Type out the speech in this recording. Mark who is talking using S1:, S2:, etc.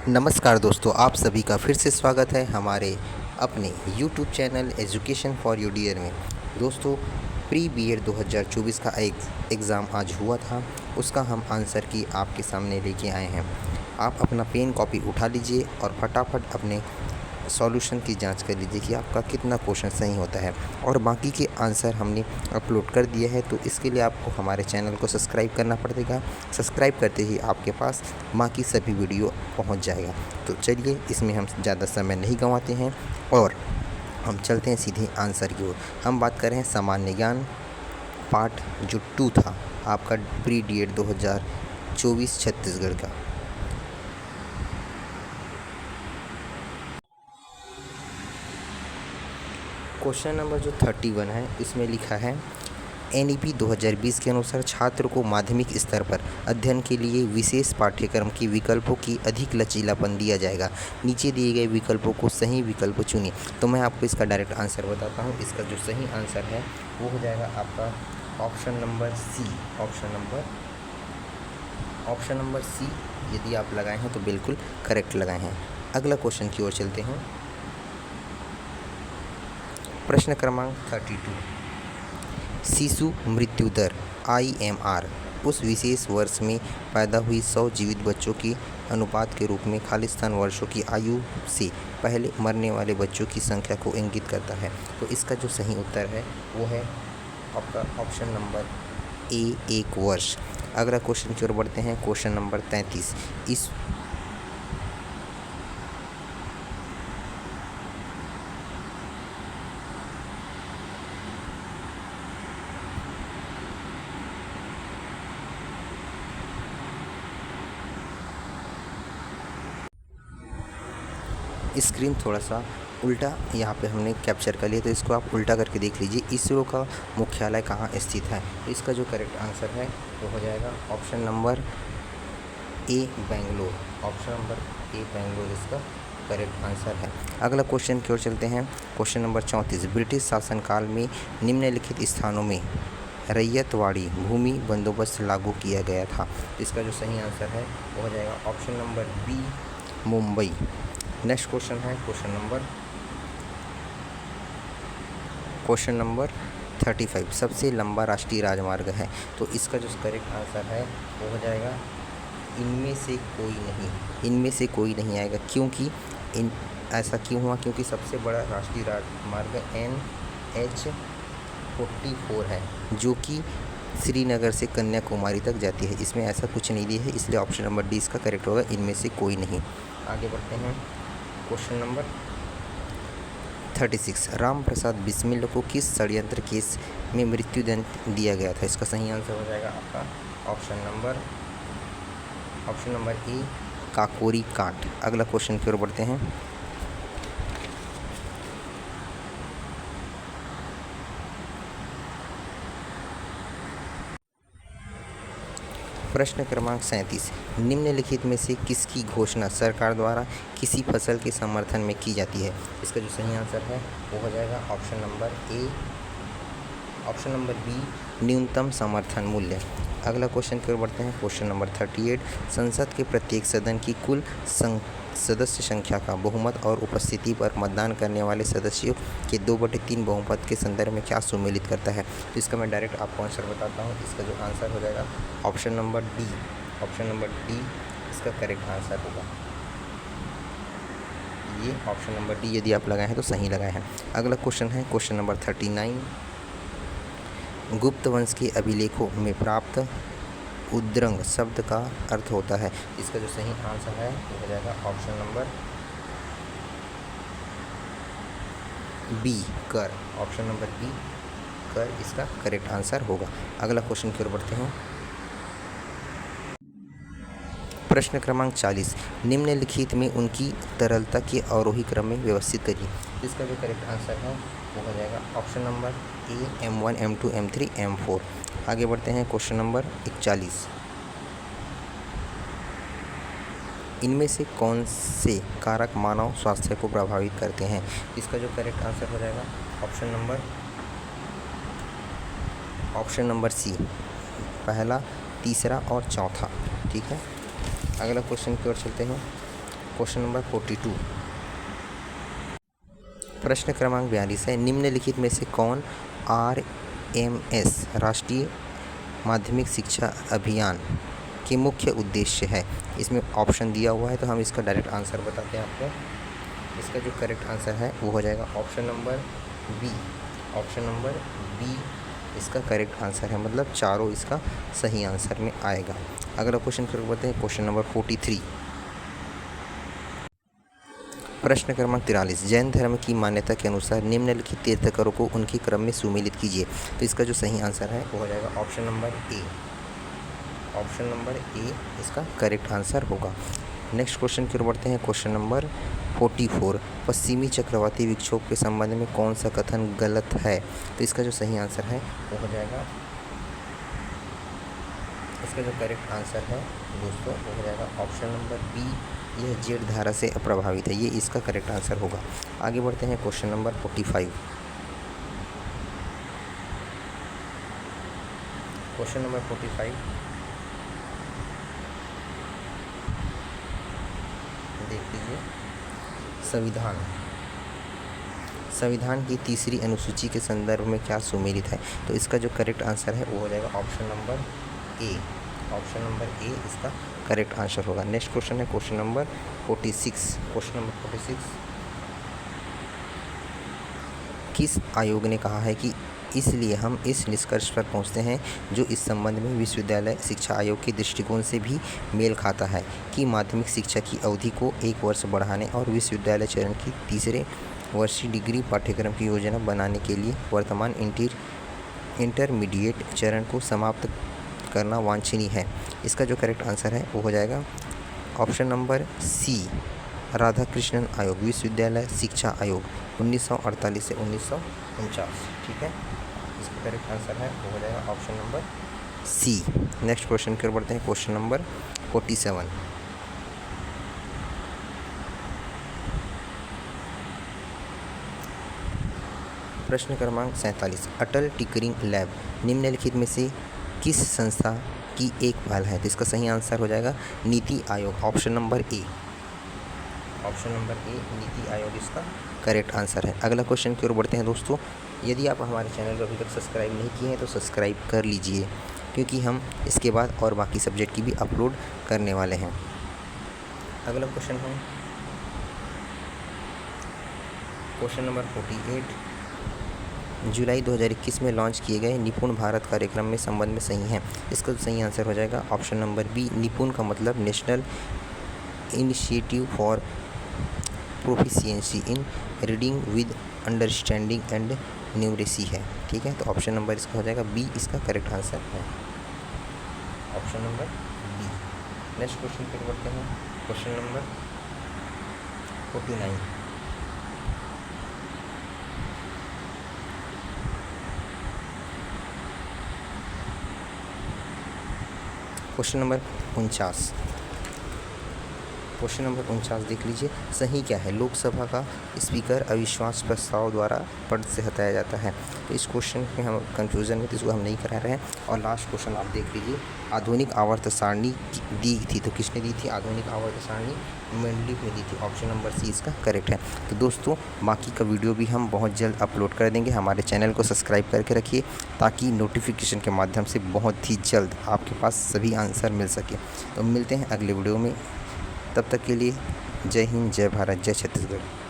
S1: नमस्कार दोस्तों, आप सभी का फिर से स्वागत है हमारे अपने YouTube channel education for you dear में। दोस्तों, प्री बीएड 2024 का एक एग्ज़ाम आज हुआ था, उसका हम आंसर की आपके सामने लेके आए हैं। आप अपना पेन कॉपी उठा लीजिए और फटाफट अपने सॉल्यूशन की जांच कर लीजिए कि आपका कितना क्वेश्चन सही होता है। और बाकी के आंसर हमने अपलोड कर दिया है, तो इसके लिए आपको हमारे चैनल को सब्सक्राइब करना पड़ेगा। सब्सक्राइब करते ही आपके पास बाकी सभी वीडियो पहुंच जाएगा। तो चलिए, इसमें हम ज़्यादा समय नहीं गंवाते हैं और हम चलते हैं सीधे आंसर की ओर। हम बात करें सामान्य ज्ञान पार्ट जो 2 था आपका प्री बीएड 2024 छत्तीसगढ़ का। क्वेश्चन नंबर जो 31 है, इसमें लिखा है एनईपी 2020 के अनुसार छात्र को माध्यमिक स्तर पर अध्ययन के लिए विशेष पाठ्यक्रम के विकल्पों की अधिक लचीलापन दिया जाएगा। नीचे दिए गए विकल्पों को सही विकल्प चुनिए। तो मैं आपको इसका डायरेक्ट आंसर बताता हूँ। इसका जो सही आंसर है वो हो जाएगा आपका option number C. Option number C यदि आप लगाए हैं तो बिल्कुल करेक्ट लगाए हैं। अगला क्वेश्चन की ओर चलते हैं। प्रश्न क्रमांक 32। शिशु मृत्यु दर IMR उस विशेष वर्ष में पैदा हुई 100 जीवित बच्चों के अनुपात के रूप में खालिस्तान वर्षों की आयु से पहले मरने वाले बच्चों की संख्या को इंगित करता है। तो इसका जो सही उत्तर है वो है आपका ऑप्शन नंबर ए, 1 वर्ष। अगला क्वेश्चन की ओर बढ़ते हैं। Question number 33। इस स्क्रीन थोड़ा सा उल्टा यहाँ पे हमने कैप्चर कर लिया, तो इसको आप उल्टा करके देख लीजिए। इसरो का मुख्यालय कहाँ स्थित है। इसका जो करेक्ट आंसर है वो हो जाएगा option number A, Bangalore. Option number A, Bangalore इसका करेक्ट आंसर है। अगला क्वेश्चन की ओर चलते हैं। Question number 34। ब्रिटिश शासनकाल में निम्नलिखित स्थानों में रैयतवाड़ी भूमि बंदोबस्त लागू किया गया था। इसका जो सही आंसर है वो हो जाएगा option number B, Mumbai. Next question है क्वेश्चन नंबर 35। सबसे लंबा राष्ट्रीय राजमार्ग है। तो इसका जो करेक्ट आंसर है वो हो जाएगा इनमें से कोई नहीं आएगा। क्योंकि ऐसा क्यों हुआ? क्योंकि सबसे बड़ा राष्ट्रीय राजमार्ग NH-44 है, जो कि श्रीनगर से कन्याकुमारी तक जाती है। इसमें ऐसा कुछ नहीं दिया है, इसलिए ऑप्शन नंबर डी इसका करेक्ट होगा, इनमें से कोई नहीं। आगे बढ़ते हैं। Question number 36। राम प्रसाद बिस्मिल को किस षड्यंत्र केस में मृत्युदंड दिया गया था? इसका सही आंसर हो जाएगा आपका ऑप्शन नंबर ए, काकोरी कांड। अगला क्वेश्चन की ओर बढ़ते हैं। प्रश्न क्रमांक 37। निम्नलिखित में से किसकी घोषणा सरकार द्वारा किसी फसल के समर्थन में की जाती है? इसका जो सही आंसर है वो हो जाएगा ऑप्शन नंबर बी, न्यूनतम समर्थन मूल्य। अगला क्वेश्चन की ओर बढ़ते हैं। Question number 38। संसद के प्रत्येक सदन की कुल सदस्य संख्या का बहुमत और उपस्थिति पर मतदान करने वाले सदस्यों के 2/3 बहुमत के संदर्भ में क्या सुमेलित करता है? तो इसका मैं डायरेक्ट आपको आंसर बताता हूँ। इसका जो आंसर हो जाएगा ऑप्शन नंबर डी। इसका करेक्ट आंसर होगा ये ऑप्शन नंबर डी। यदि आप लगाए हैं तो सही लगाए हैं। अगला क्वेश्चन है क्वेश्चन नंबर 39। गुप्त वंश के अभिलेखों में प्राप्त उद्रंग शब्द का अर्थ होता है। इसका जो सही आंसर है वो हो जाएगा ऑप्शन नंबर बी, कर। ऑप्शन नंबर बी, कर इसका करेक्ट आंसर होगा। अगला क्वेश्चन की ओर बढ़ते हैं। प्रश्न क्रमांक 40। निम्नलिखित में उनकी तरलता के अवरोही क्रम में व्यवस्थित करिए। इसका जो करेक्ट आंसर है वो हो जाएगा option number A, M1, M2, M3, M4। आगे बढ़ते हैं। Question number 41। इनमें से कौन से कारक मानव स्वास्थ्य को प्रभावित करते हैं? इसका जो करेक्ट आंसर हो जाएगा ऑप्शन नंबर सी, पहला, तीसरा और चौथा। ठीक है। अगला क्वेश्चन की ओर चलते हैं। Question number 42। प्रश्न क्रमांक 42 है, निम्नलिखित में से कौन RMS राष्ट्रीय माध्यमिक शिक्षा अभियान के मुख्य उद्देश्य है। इसमें ऑप्शन दिया हुआ है तो हम इसका डायरेक्ट आंसर बताते हैं आपको। इसका जो करेक्ट आंसर है वो हो जाएगा option number B. Option number B इसका करेक्ट आंसर है, मतलब चारों इसका सही आंसर में आएगा। अगला क्वेश्चन कर बताते हैं, क्वेश्चन नंबर 43। प्रश्न क्रमांक 43, जैन धर्म की मान्यता के अनुसार निम्नलिखित तीर्थंकरों को उनके क्रम में सुमेलित कीजिए। तो इसका जो सही आंसर है वो हो जाएगा option number A. Option number A इसका करेक्ट आंसर होगा। नेक्स्ट क्वेश्चन की ओर बढ़ते हैं, क्वेश्चन नंबर 44। पश्चिमी चक्रवाती विक्षोभ के संबंध में कौन सा कथन गलत है। तो इसका जो सही आंसर है वो हो जाएगा, इसका जो करेक्ट आंसर है दोस्तों वो हो जाएगा ऑप्शन नंबर बी। यह जेड धारा से अप्रभावित है, ये इसका करेक्ट आंसर होगा। आगे बढ़ते हैं, क्वेश्चन नंबर 45। क्वेश्चन नंबर 45 देख लीजिए। संविधान की तीसरी अनुसूची के संदर्भ में क्या सुमेलित है। तो इसका जो करेक्ट आंसर है वो हो जाएगा option number A. Option number A इसका करेक्ट आंसर होगा। नेक्स्ट क्वेश्चन है क्वेश्चन नंबर 46। क्वेश्चन नंबर 46, किस आयोग ने कहा है कि इसलिए हम इस निष्कर्ष पर पहुंचते हैं जो इस संबंध में विश्वविद्यालय शिक्षा आयोग के दृष्टिकोण से भी मेल खाता है कि माध्यमिक शिक्षा की अवधि को 1 वर्ष बढ़ाने और विश्वविद्यालय चरण की तीसरे वर्षीय डिग्री पाठ्यक्रम की योजना बनाने के लिए वर्तमान इंटरमीडिएट चरण को समाप्त करना वांछनीय है। इसका जो करेक्ट आंसर है वो हो जाएगा ऑप्शन नंबर सी, राधाकृष्णन आयोग, विश्वविद्यालय शिक्षा आयोग 1948 से 1949। ठीक है, इसका करेक्ट आंसर है वो हो जाएगा option number C. Next question की ओर बढ़ते हैं, क्वेश्चन नंबर 47। प्रश्न क्रमांक 47, अटल टिंकरिंग लैब निम्नलिखित में से किस संस्था की एक पहल है। तो इसका सही आंसर हो जाएगा NITI Aayog. Option number A. Option number A NITI Aayog इसका करेक्ट आंसर है। अगला क्वेश्चन की ओर बढ़ते हैं दोस्तों। यदि आप हमारे चैनल को अभी तक सब्सक्राइब नहीं किए हैं तो सब्सक्राइब कर लीजिए, क्योंकि हम इसके बाद और बाकी सब्जेक्ट की भी अपलोड करने वाले हैं। अगला क्वेश्चन है क्वेश्चन नंबर 48, जुलाई 2021 में लॉन्च किए गए निपुण भारत कार्यक्रम में संबंध में सही है। इसका सही आंसर हो जाएगा ऑप्शन नंबर बी। निपुण का मतलब national initiative for proficiency in reading with understanding and numeracy है। ठीक है, तो ऑप्शन नंबर इसका हो जाएगा बी, इसका करेक्ट आंसर है option number B. Next question पर बढ़ते हैं, question number 49। Question number 49। Question number 49 देख लीजिए। सही क्या है, लोकसभा का स्पीकर अविश्वास प्रस्ताव द्वारा पद से हटाया जाता है। तो इस क्वेश्चन में हम कंफ्यूजन में, तो इसको हम नहीं करा रहे हैं। और लास्ट क्वेश्चन आप देख लीजिए, आधुनिक आवर्त सारणी दी थी, तो किसने दी थी आधुनिक आवर्त सारणी, मेंडलीफ ने दी थी। ऑप्शन नंबर सी इसका करेक्ट है। तो दोस्तों बाकी का वीडियो भी हम बहुत जल्द अपलोड कर देंगे। हमारे चैनल को सब्सक्राइब करके रखिए ताकि नोटिफिकेशन के माध्यम से बहुत ही जल्द आपके पास सभी आंसर मिल सके। तो मिलते हैं अगले वीडियो में, तब तक के लिए जय हिंद, जय भारत, जय छत्तीसगढ़।